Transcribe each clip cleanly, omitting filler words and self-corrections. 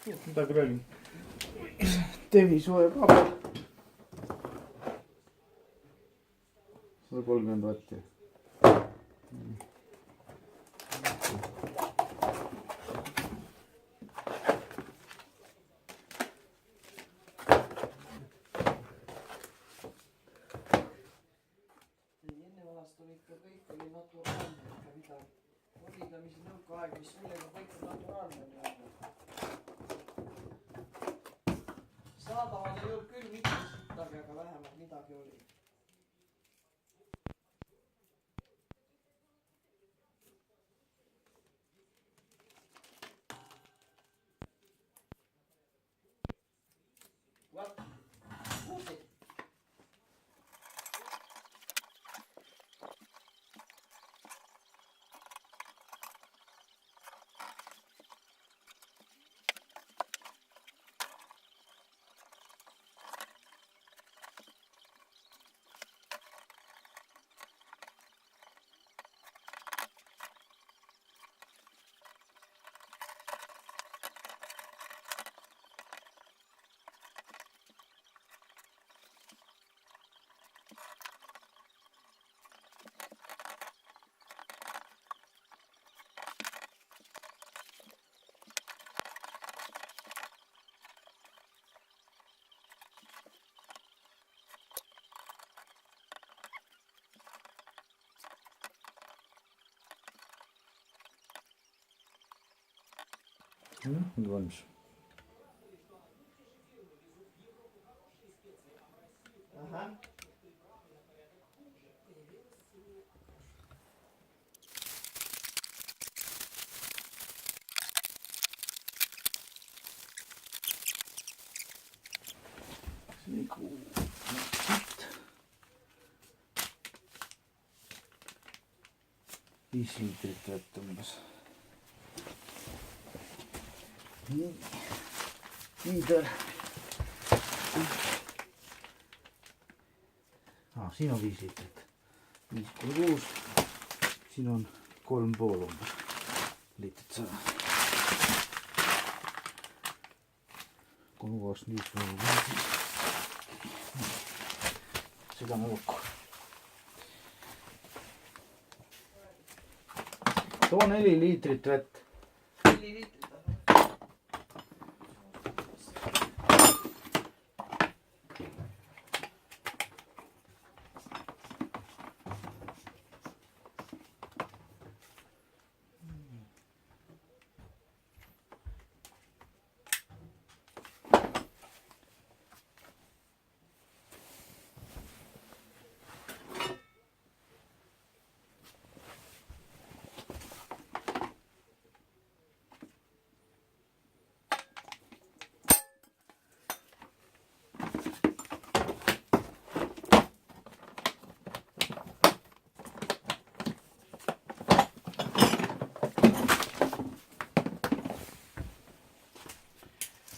midagi räägin. Tevisooja kabel. 130 vatti. Enne vanast oli ikka kõik oli naturaalne, ikka midagi. Oli ta mis nõukaaeg, mis millega kõik on naturaalne nii-öelda. Saadaval ei olnud küll mitte sittagi, aga vähemalt midagi oli. What? Kuulsid? Nüüd valmis. Ahah. See kuulub. 5 liitrit vett umbes. Liiter. Siin on 5 liitrit. 5,6. Siin on 3,5 umbes liitrit seda. 3,5. Segame kokku. Too 4 liitrit vett. 4 liitrit.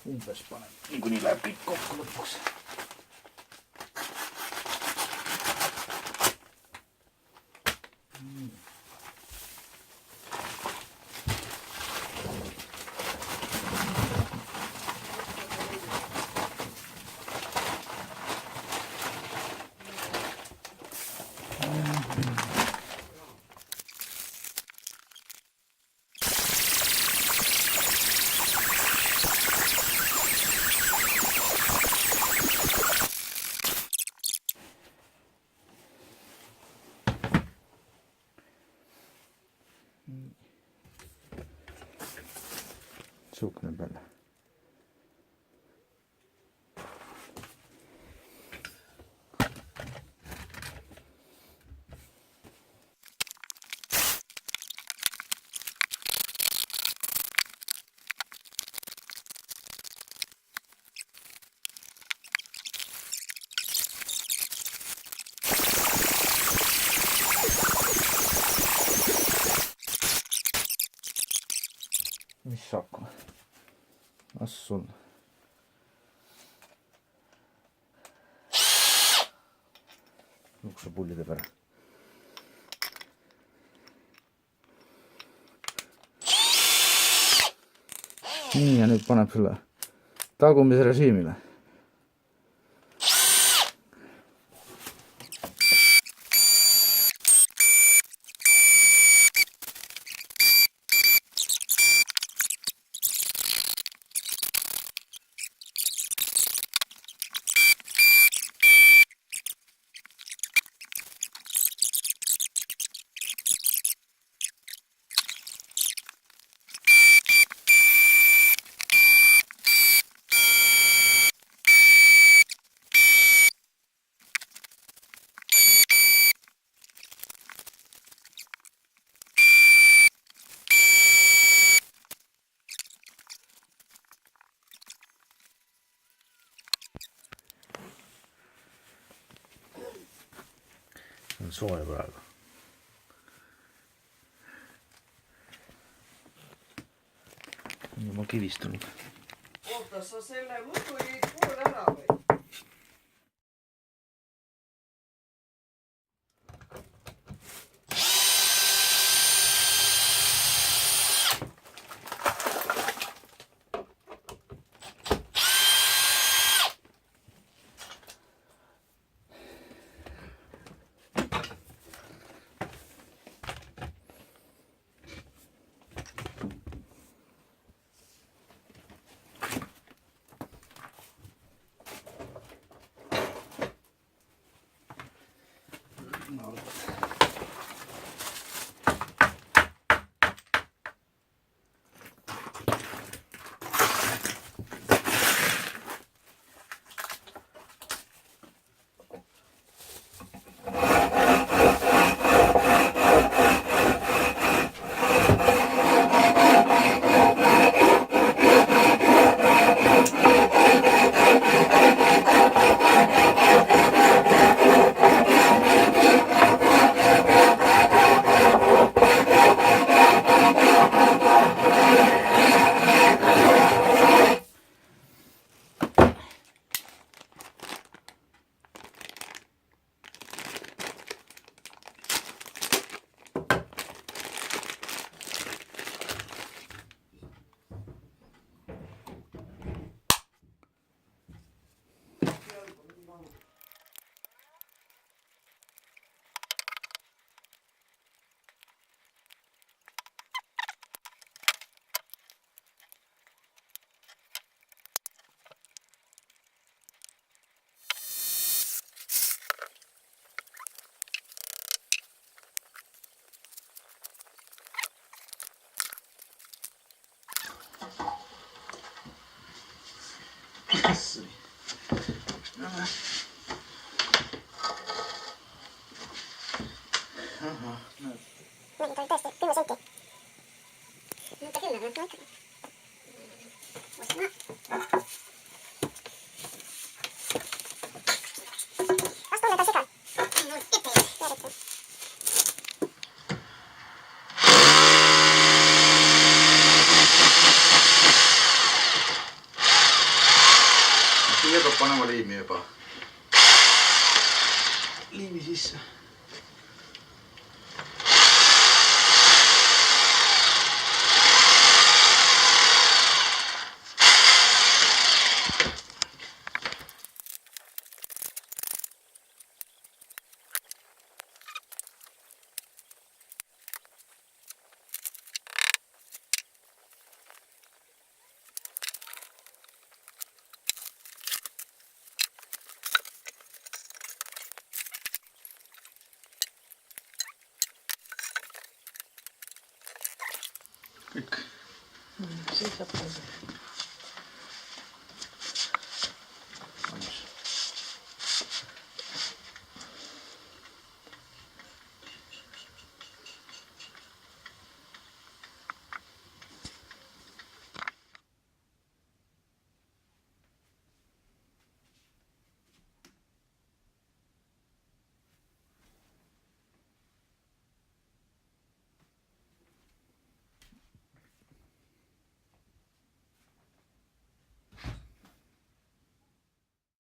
Umbes panen, niikuinii läheb kõik kokku lõpuks. Sukne peale. Mis saab? As sul. Uksepullide peale. nii, ja nüüd paneb selle tagumise režiimile. On soe praegu. On juba kivistunud. Oota, sa selle mõõdu jäid poole ära või? Ahah, näed. Mängid oli tõesti 10 senti. Mitte 10, no ikkagi. Kas tunned asja ka? Järjekord. Siia peab panema liimi juba. Liimi sisse. Kõik. Siis saab